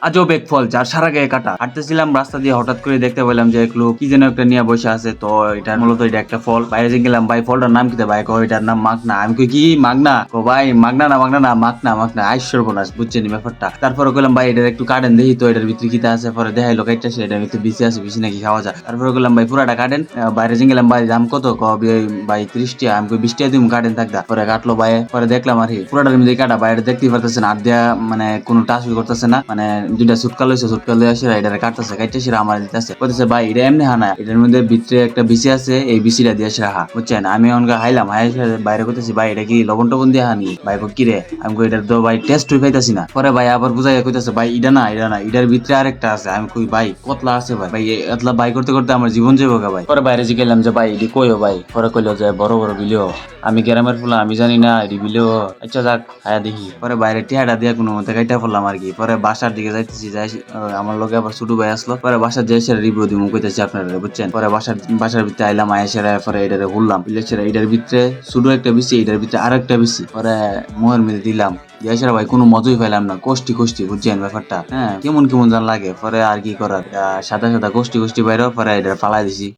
আজব এক ফল যার সারা গায়ে কাটা। হাঁটতেছিলাম রাস্তা দিয়ে, হঠাৎ করে দেখতে পেলাম যে এক লোক কি যেন একটা নিয়ে বসে আছে। তো এটা মূলত এটা একটা ফল। বাইরে যে গেলাম, ভাই ফলটার নাম কি? ভাই কো এটার নাম মাগনা। আমি কই কি মাগনা? কো ভাই মাগনা না মাগনা না মাগনা মাগনা। আইশ্বর বোনাস, বুঝছেন ব্যাপারটা। তারপরে কইলাম ভাই এটার একটু কাটেন দেখি তো এটার ভিতরে কিটা আছে। পরে দেখাইলো কাইটা সে এটার ভিতরে বিচি আছে, বিচি নাকি খাওয়া যায়। তারপরে কইলাম ভাই পুরাটা কাটেন। বাইরে যে গেলাম, ভাই দাম কত? ভাই 30 টাকা। আমি কই 20 টাকা দিম, কাটেন থাকদা। পরে কাটলো ভাই। পরে দেখলাম আর কি পুরাটার মধ্যে কাটা। বাইরে দেখতেই পারতেছেন হাত দিয়া মানে কোনো টাচ করতেছে না, মানে দুইটা সুটকা লইছে, সুটকা লইয়া আসে এটারে কাটতেছে, কাটতে সেরা আমার দিতেছে, বলতেছে ভাই এটা এমনি হানা, এটার মধ্যে ভিতরে একটা বিচি আছে, এই বিচিটা দিয়ে সেরা হা, বুঝছেন। আমি অনকা হাইলাম, হাই বাইরে করতেছি ভাই এটা কি লবণ টবণ দিয়ে হানি? ভাই কি রে? আমি কই এটার তো ভাই টেস্ট হই পাইতাছি না। পরে ভাই আবার বুঝাই কইতাছে ভাই এটা না, এটা না, এটার ভিতরে আরেকটা আছে। আমি কই ভাই কতলা আছে ভাই? ভাই এতলা বাই করতে করতে আমার জীবন যাবো গা ভাই। পরে বাইরে জিগাইলাম যে ভাই এটি কইও ভাই। পরে কইলো যে বড় বড় বিলিও, আমি গ্রামের ফুলা, আমি জানি না এটি বিলিও। আচ্ছা যাক হায়া দেখি। পরে বাইরে টিহাটা দিয়ে কোনো মতে কাইটা পড়লাম আর কি। পরে বাসার দিকে যাইতেছি, যাই আমার লগে আবার ছোট ভাই আসলো। পরে বাসার যাই সেরা রিভিউ দিমু কইতেছি আপনারা, বুঝছেন। পরে বাসার ভিতরে আইলাম, আয়েসেরা পরে এটারে ঘুরলাম, বিলেছেরা এটার ভিতরে ছোট একটা বিসি, এটার ভিতরে আরো একটা বিসি। পরে মোহের মধ্যে দিলাম, দিয়েছিলাম ভাই কোনো মজাই পাইলাম না, কষ্টি কষ্টি, বুঝছেন ব্যাপারটা। হ্যাঁ কেমন কেমন জান লাগে। পরে আর কি করার, সাদা সাদা কষ্টি কষ্টি বাইরে, পরে এটা ফালাই দিছি।